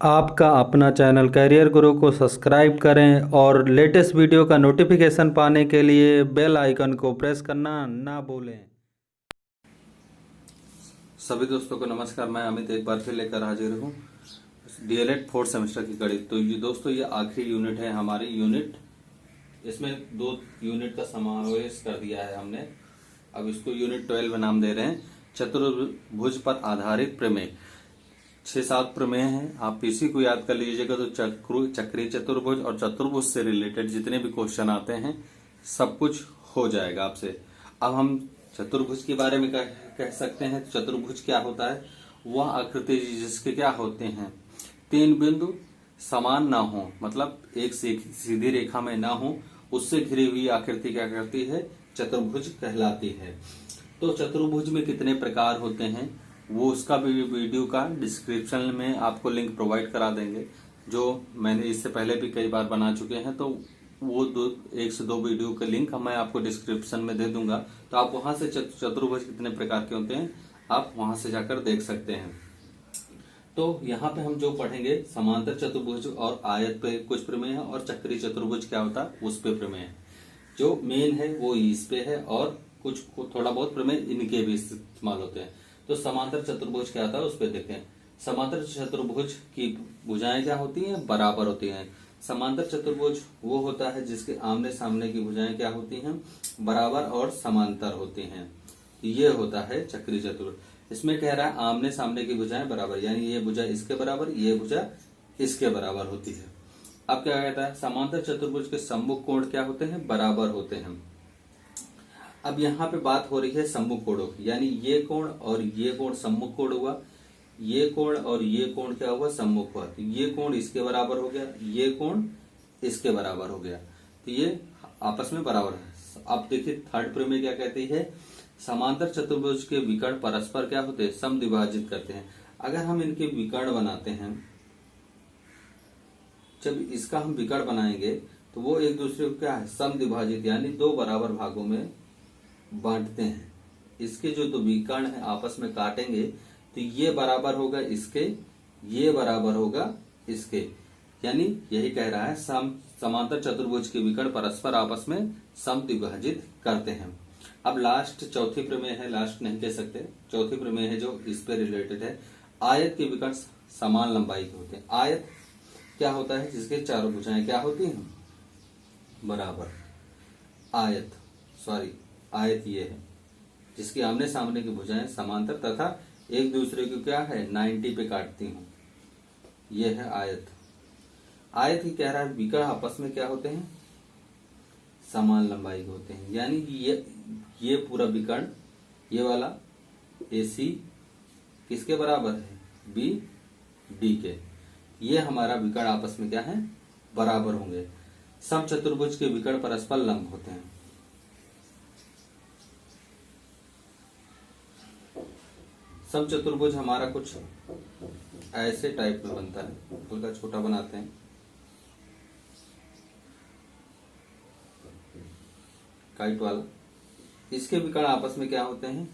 आपका अपना channel career गुरु को सब्सक्राइब करें और लेटेस्ट वीडियो का नोटिफिकेशन पाने के लिए बेल आइकन को प्रेस करना ना भूलें। सभी दोस्तों को नमस्कार। मैं अमित एक बार फिर लेकर हाजिर हूँ डीएलएड फोर्थ सेमेस्टर की गणित। तो ये दोस्तों ये आखिरी यूनिट है हमारी यूनिट। इसमें 2 यूनिट का समावेश कर दिया है हमने। अब इसको यूनिट 12 नाम दे रहे हैं। चतुर्भुज पर आधारित प्रमेय। 6-7 प्रमेय हैं। आप इसी को याद कर लीजिएगा तो चक्रीय चतुर्भुज और चतुर्भुज से रिलेटेड जितने भी क्वेश्चन आते हैं सब कुछ हो जाएगा आपसे। अब हम चतुर्भुज के बारे में कह सकते हैं। चतुर्भुज क्या होता है? वह आकृति जिसके क्या होते हैं, 3 बिंदु समान ना हो, मतलब एक सीधी रेखा में ना हो, उससे घिरी हुई आकृति क्या करती है? चतुर्भुज कहलाती है। तो चतुर्भुज में कितने प्रकार होते हैं वो उसका भी वीडियो का डिस्क्रिप्शन में आपको लिंक प्रोवाइड करा देंगे, जो मैंने इससे पहले भी कई बार बना चुके हैं। तो वो 1 से 2 वीडियो का लिंक मैं आपको डिस्क्रिप्शन में दे दूंगा। तो आप वहां से चतुर्भुज कितने प्रकार के होते हैं आप वहां से जाकर देख सकते हैं। तो यहाँ पे हम जो पढ़ेंगे समांतर चतुर्भुज और आयत पे कुछ प्रमेय है, और चक्रीय चतुर्भुज क्या होता है उस पे प्रमेय है। जो मेन है वो इस पे है, और कुछ थोड़ा बहुत प्रमेय इनके भी इस्तेमाल होते हैं। तो समांतर चतुर्भुज क्या होता है उस पे देखें। समांतर चतुर्भुज की भुजाएं क्या होती हैं? बराबर होती हैं। समांतर चतुर्भुज वो होता है जिसके आमने सामने की भुजाएं क्या होती हैं? बराबर और समांतर होती हैं। ये होता है चक्रीय चतुर्भुज। इसमें कह रहा है आमने सामने की भुजाएं बराबर, यानी ये भुजा इसके बराबर, ये भुजा इसके बराबर होती है। अब क्या कहता है? समांतर चतुर्भुज के सम्मुख कोण क्या होते हैं? बराबर होते हैं। अब यहाँ पे बात हो रही है सम्मुख कोणों की, यानी ये कोण और ये कोण सम्मुख कोण हुआ, ये कोण और ये कोण क्या हुआ? सम्मुख हुआ। तो ये कोण इसके बराबर हो गया, ये कोण इसके बराबर हो गया, तो ये आपस में बराबर है। अब देखिए थर्ड प्रमेय क्या कहती है? समांतर चतुर्भुज के विकर्ण परस्पर क्या होते हैं? समद्विभाजित करते हैं। अगर हम इनके विकर्ण बनाते हैं, जब इसका हम विकर्ण बनाएंगे तो वो एक दूसरे को क्या है? समद्विभाजित, यानी 2 बराबर भागों में बांटते हैं। इसके जो 2 विकर्ण है आपस में काटेंगे तो ये बराबर होगा इसके, ये बराबर होगा इसके, यानी यही कह रहा है समांतर चतुर्भुज के विकर्ण परस्पर आपस में समद्विभाजित करते हैं। अब लास्ट चौथी प्रमेय है, लास्ट नहीं कह सकते, चौथी प्रमेय है जो इस पे रिलेटेड है। आयत के विकर्ण समान लंबाई के होते हैं। आयत क्या होता है? जिसके चारों भुजाएं क्या होती हैं? बराबर। आयत ये है जिसके आमने सामने की भुजाएं समांतर तथा एक दूसरे को क्या है? 90 पे काटती हूं। ये है आयत। आयत ही कह रहा है विकर्ण आपस में क्या होते हैं? समान लंबाई के होते हैं, यानी ये पूरा विकर्ण, ये वाला AC किसके बराबर है? BD के। ये हमारा विकर्ण आपस में क्या है? बराबर होंगे। समचतुर्भुज के विकर्ण परस्पर लंब होते हैं। समचतुर्भुज हमारा कुछ ऐसे टाइप में बनता है, हल्का छोटा बनाते हैं, काइट वाला। इसके विकर्ण आपस में क्या होते हैं?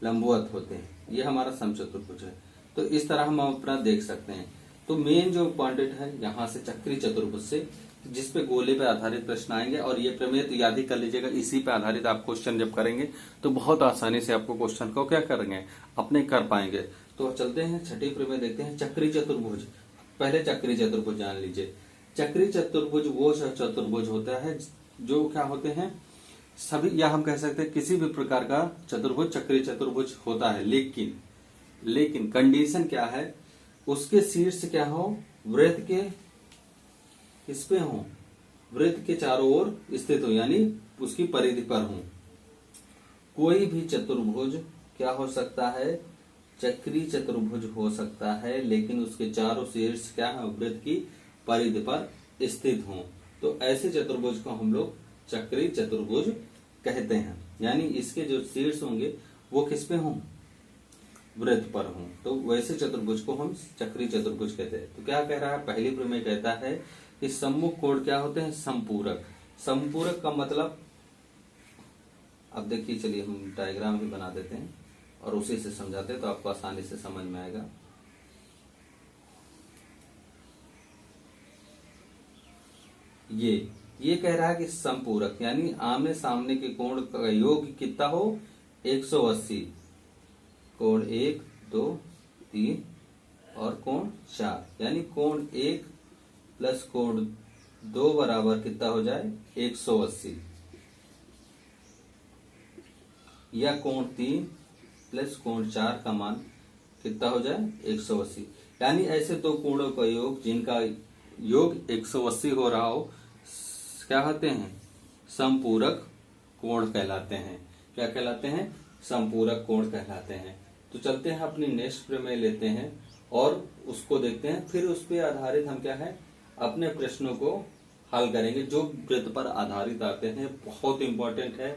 लंबवत होते हैं। ये हमारा समचतुर्भुज है। तो इस तरह हम अपना देख सकते हैं। तो मेन जो पॉइंट है यहाँ से चक्रीय चतुर्भुज से, जिसपे गोले पे आधारित प्रश्न आएंगे, और ये प्रमेय तो याद ही कर लीजिएगा। इसी पे आधारित आप क्वेश्चन जब करेंगे तो बहुत आसानी से आपको क्वेश्चन को क्या करेंगे? अपने कर पाएंगे। तो चलते हैं छठी प्रमेय देखते हैं, चक्रीय चतुर्भुज। पहले चक्रीय चतुर्भुज जान लीजिए। चक्रीय चतुर्भुज वो चतुर्भुज होता है जो क्या होते हैं? सभी, या हम कह सकते हैं किसी भी प्रकार का चतुर्भुज चक्रीय चतुर्भुज होता है, लेकिन कंडीशन क्या है? उसके शीर्ष क्या हो? वृत्त के किस पे हो? वृत्त के चारों ओर स्थित हो, यानी उसकी परिधि पर हो। कोई भी चतुर्भुज क्या हो सकता है? चक्रीय चतुर्भुज हो सकता है, लेकिन उसके चारों शीर्ष क्या है? वृत्त की परिधि पर स्थित हो। तो ऐसे चतुर्भुज को हम लोग चक्रीय चतुर्भुज कहते हैं, यानी इसके जो शीर्ष होंगे वो किस पे हों? वृत्त पर हों। तो वैसे चतुर्भुज को हम चक्रीय चतुर्भुज कहते हैं। तो क्या कह रहा है? पहली प्रमेय कहता है कि सम्मुख कोण क्या होते हैं? समपूरक। समपूरक का मतलब, अब देखिए, चलिए हम डायग्राम भी बना देते हैं और उसी से समझाते हैं तो आपको आसानी से समझ में आएगा। ये कह रहा है कि समपूरक यानी आमने सामने के कोण का योग कितना हो 180। कोण 1 2 3 और कोण 4 यानी कोण 1 प्लस कोण 2 बराबर कितना हो जाए 180, या कोण 3 प्लस कोण 4 का मान कितना हो जाए 180। यानी ऐसे दो कोणों का योग जिनका योग 180 हो रहा हो क्या कहते हैं समपूरक कोण कहलाते हैं। क्या कहलाते हैं समपूरक कोण कहलाते हैं। तो चलते हैं अपनी नेक्स्ट प्रमेय लेते हैं और उसको देखते हैं, फिर उस पर आधारित हम क्या है अपने प्रश्नों को हल करेंगे जो वृत्त पर आधारित आते हैं। बहुत इंपॉर्टेंट है,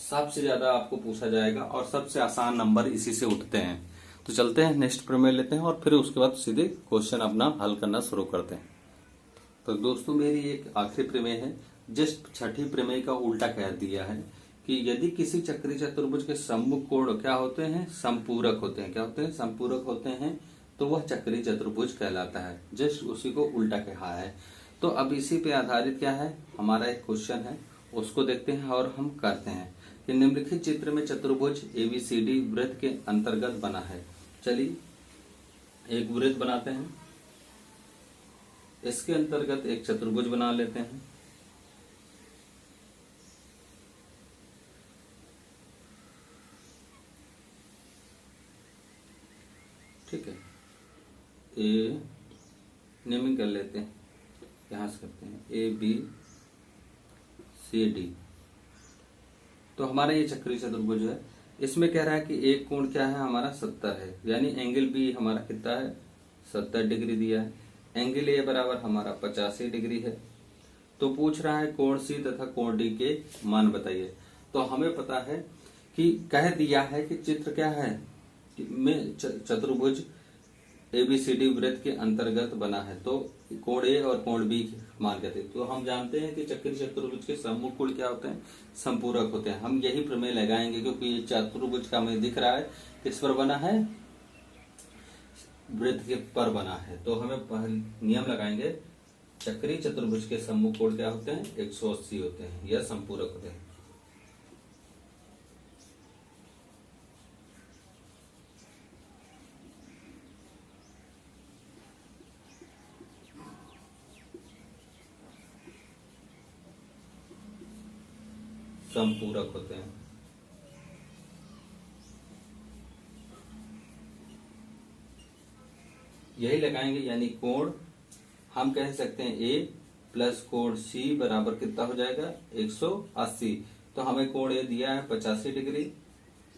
सबसे ज्यादा आपको पूछा जाएगा और सबसे आसान नंबर इसी से उठते हैं। तो चलते हैं नेक्स्ट प्रमेय लेते हैं और फिर उसके बाद सीधे क्वेश्चन अपना हल करना शुरू करते हैं। तो दोस्तों मेरी एक आखिरी प्रमेय है, जस्ट छठी प्रमेय का उल्टा कह दिया है कि यदि किसी चक्रीय चतुर्भुज के सम्मुख कोण क्या होते हैं समपूरक होते हैं। क्या होते हैं समपूरक होते हैं, तो वह चक्रीय चतुर्भुज कहलाता है। जस्ट उसी को उल्टा कहा है। तो अब इसी पे आधारित क्या है हमारा एक क्वेश्चन है, उसको देखते हैं और हम करते हैं कि निम्नलिखित चित्र में चतुर्भुज ABCD वृत्त के अंतर्गत बना है। चलिए एक वृत्त बनाते हैं, इसके अंतर्गत एक चतुर्भुज बना लेते हैं। ठीक है, ए नेमिंग कर लेते हैं, यहां से करते हैं ABCD। तो हमारा ये चक्रीय चतुर्भुज है, इसमें कह रहा है कि एक कोण क्या है हमारा 70 है, यानी एंगल बी हमारा कितना है 70 डिग्री दिया है। एंगल ए बराबर हमारा 85 डिग्री है। तो पूछ रहा है कोण सी तथा कोण डी के मान बताइए। तो हमें पता है कि कह दिया है कि चित्र क्या है में चतुर्भुज ABCD वृत्त के अंतर्गत बना है, तो कोण ए और कोण बी मान कहते हैं। तो हम जानते हैं कि चक्रीय चतुर्भुज के सम्मुख कोण क्या होते हैं संपूरक होते हैं। हम यही प्रमेय लगाएंगे क्योंकि ये चतुर्भुज का हमें दिख रहा है किस पर बना है वृत्त के पर बना है। तो हमें नियम लगाएंगे चक्रीय चतुर्भुज के सम्मुख कोण क्या होते हैं 180 होते हैं या संपूरक होते हैं। संपूरक होते हैं। यही लगाएंगे, यानी कोण हम कह सकते हैं A प्लस कोण C बराबर कितना हो जाएगा 180। तो हमें कोण A दिया है 85 डिग्री,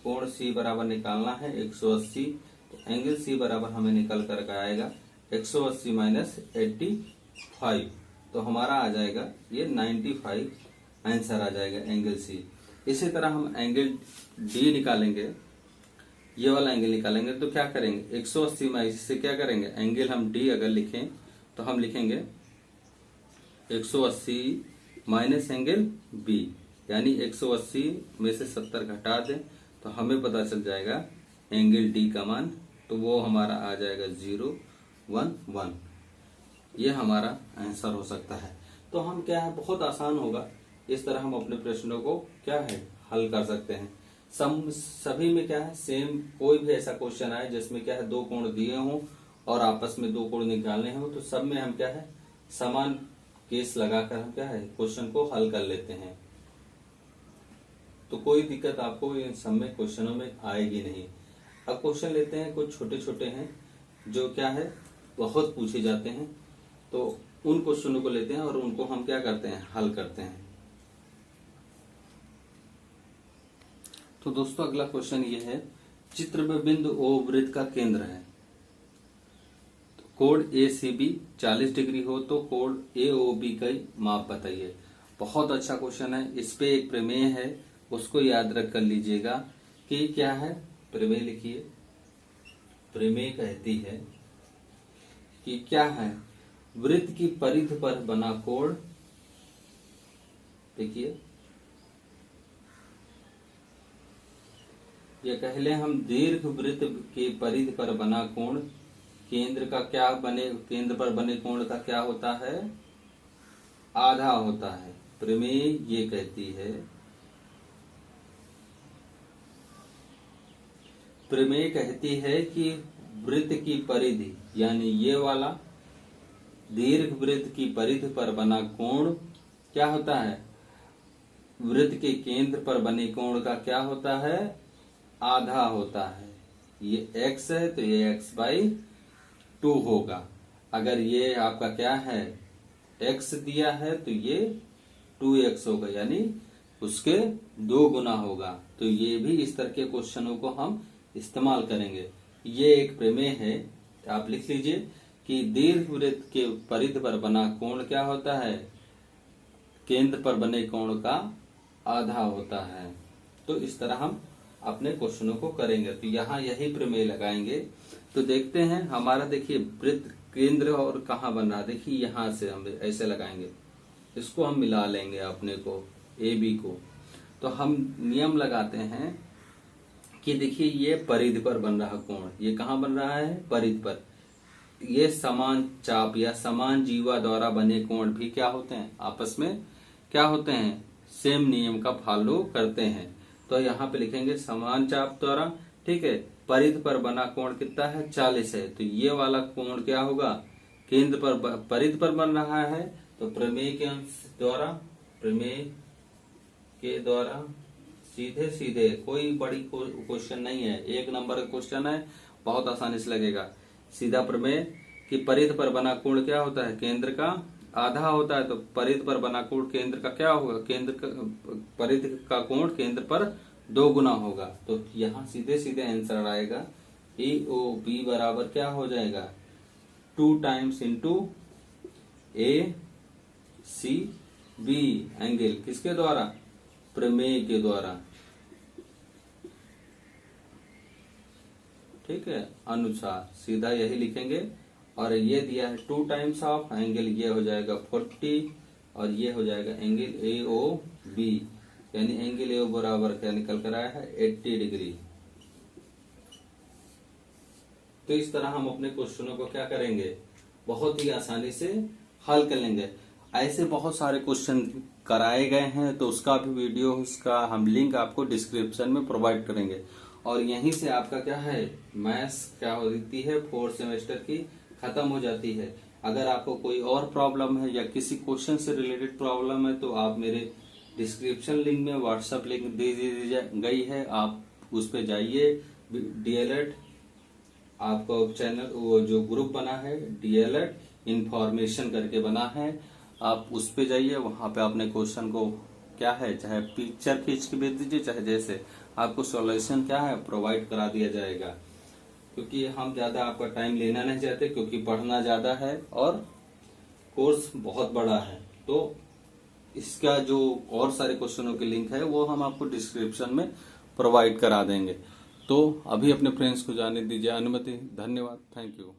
कोण C बराबर निकालना है 180। तो एंगल C बराबर हमें निकल कर आएगा 180 माइनस 85। तो हमारा आ जाएगा ये 95 आंसर आ जाएगा एंगल C। इसी तरह हम एंगल D निकालेंगे, ये वाला एंगल निकालेंगे। तो क्या करेंगे 180 में इससे क्या करेंगे एंगल हम D अगर लिखें तो हम लिखेंगे 180 माइनस एंगल B, यानी 180 में से 70 घटा दें तो हमें पता चल जाएगा एंगल D का मान। तो वो हमारा आ जाएगा 011। ये हमारा आंसर हो सकता है। तो हम क्या है बहुत आसान होगा, इस तरह हम अपने प्रश्नों को क्या है हल कर सकते हैं। सभी में क्या है सेम, कोई भी ऐसा क्वेश्चन आए जिसमें क्या है दो कोण दिए हों और आपस में दो कोण निकालने हों, तो सब में हम क्या है समान केस लगाकर हम क्या है क्वेश्चन को हल कर लेते हैं। तो कोई दिक्कत आपको इन सब में क्वेश्चनों में आएगी नहीं। अब क्वेश्चन लेते हैं, कुछ छोटे छोटे हैं जो क्या है बहुत पूछे जाते हैं, तो उन क्वेश्चनों को लेते हैं और उनको हम क्या करते हैं हल करते हैं। तो दोस्तों अगला क्वेश्चन ये है, चित्र में बिंदु O वृत्त का केंद्र है। तो कोण ACB 40 डिग्री हो तो कोण AOB का माप बताइए। बहुत अच्छा क्वेश्चन है, इस पे एक प्रमेय है उसको याद रख कर लीजिएगा कि क्या है। प्रमेय लिखिए, प्रमेय कहती है कि क्या है वृत्त की परिधि पर बना कोण, देखिए ये कह ले हम दीर्घ वृत्त के परिधि पर बना कोण केंद्र पर बने कोण का क्या होता है आधा होता है। प्रमेय ये कहती है, प्रमेय कहती है कि वृत्त की परिधि यानी ये वाला दीर्घ वृत्त की परिधि पर बना कोण क्या होता है, वृत्त के केंद्र पर बने कोण का क्या होता है, आधा होता है। ये x है तो ये x/2 होगा। अगर ये आपका क्या है, x दिया है तो ये 2x होगा, यानी उसके 2 गुना होगा। तो ये भी इस तरह के क्वेश्चनों को हम इस्तेमाल करेंगे। ये एक प्रमेय है, आप लिख लीजिए कि दीर्घ वृत्त के परिधि पर बना कोण क्या होता है, केंद्र पर बने कोण का आधा होता है। तो इस तरह हम अपने क्वेश्चनों को करेंगे। तो यहाँ यही प्रमेय लगाएंगे। तो देखते हैं हमारा, देखिए वृत्त केंद्र और कहाँ बन रहा है, देखिए यहाँ से हम ऐसे लगाएंगे, इसको हम मिला लेंगे अपने को ए बी को। तो हम नियम लगाते हैं कि देखिए ये परिधि पर बन रहा कोण, ये कहाँ बन रहा है, परिधि पर। ये समान चाप या समान जीवा द्वारा बने कोण भी क्या होते हैं, आपस में क्या होते हैं, सेम नियम का फॉलो करते हैं। तो यहाँ पे लिखेंगे समान चाप द्वारा, ठीक है, परिधि पर बना कोण कितना है, 40 है। तो ये वाला कोण क्या होगा, केंद्र पर परिधि पर बन रहा है। तो प्रमेय के द्वारा, प्रमेय के द्वारा सीधे सीधे, कोई बड़ी क्वेश्चन नहीं है, 1 नंबर का क्वेश्चन है, बहुत आसानी से लगेगा। सीधा प्रमेय कि परिधि पर बना कोण क्या होता है, केंद्र का आधा होता है। तो परिधि पर बना कोण केंद्र का क्या होगा, केंद्र का परिधि का कोण केंद्र पर 2 गुना होगा। तो यहाँ सीधे सीधे आंसर आएगा AOB बराबर क्या हो जाएगा, 2 टाइम्स इंटू ACB एंगल, किसके द्वारा, प्रमेय के द्वारा, ठीक है, अनुसार सीधा यही लिखेंगे। और ये दिया है 2 टाइम्स ऑफ एंगल, ये हो जाएगा 40 और ये हो जाएगा एंगल AOB, यानी एंगल AO बराबर क्या निकल कर आया है, 80 डिग्री। तो इस तरह हम अपने क्वेश्चनों को क्या करेंगे, बहुत ही आसानी से हल कर लेंगे। ऐसे बहुत सारे क्वेश्चन कराए गए हैं, तो उसका भी वीडियो, उसका हम लिंक आपको डिस्क्रिप्शन में प्रोवाइड करेंगे। और यहीं से आपका क्या है, मैथ्स क्या होती है, 4th सेमेस्टर की खत्म हो जाती है। अगर आपको कोई और प्रॉब्लम है या किसी क्वेश्चन से रिलेटेड प्रॉब्लम है, तो आप मेरे डिस्क्रिप्शन लिंक में व्हाट्सएप लिंक दे दी गई है, आप उस पे जाइए। DLED आपको चैनल, वो जो ग्रुप बना है DLED इंफॉर्मेशन करके बना है, आप उस पे जाइए, वहां पे अपने क्वेश्चन को क्या है, चाहे पिक्चर खींच के भेज दीजिए, चाहे जैसे आपको सॉल्यूशन क्या है प्रोवाइड करा दिया जाएगा। क्योंकि हम ज्यादा आपका टाइम लेना नहीं चाहते, क्योंकि पढ़ना ज्यादा है और कोर्स बहुत बड़ा है। तो इसका जो और सारे क्वेश्चनों के लिंक है वो हम आपको डिस्क्रिप्शन में प्रोवाइड करा देंगे। तो अभी अपने फ्रेंड्स को जाने दीजिए अनुमति। धन्यवाद, थैंक यू।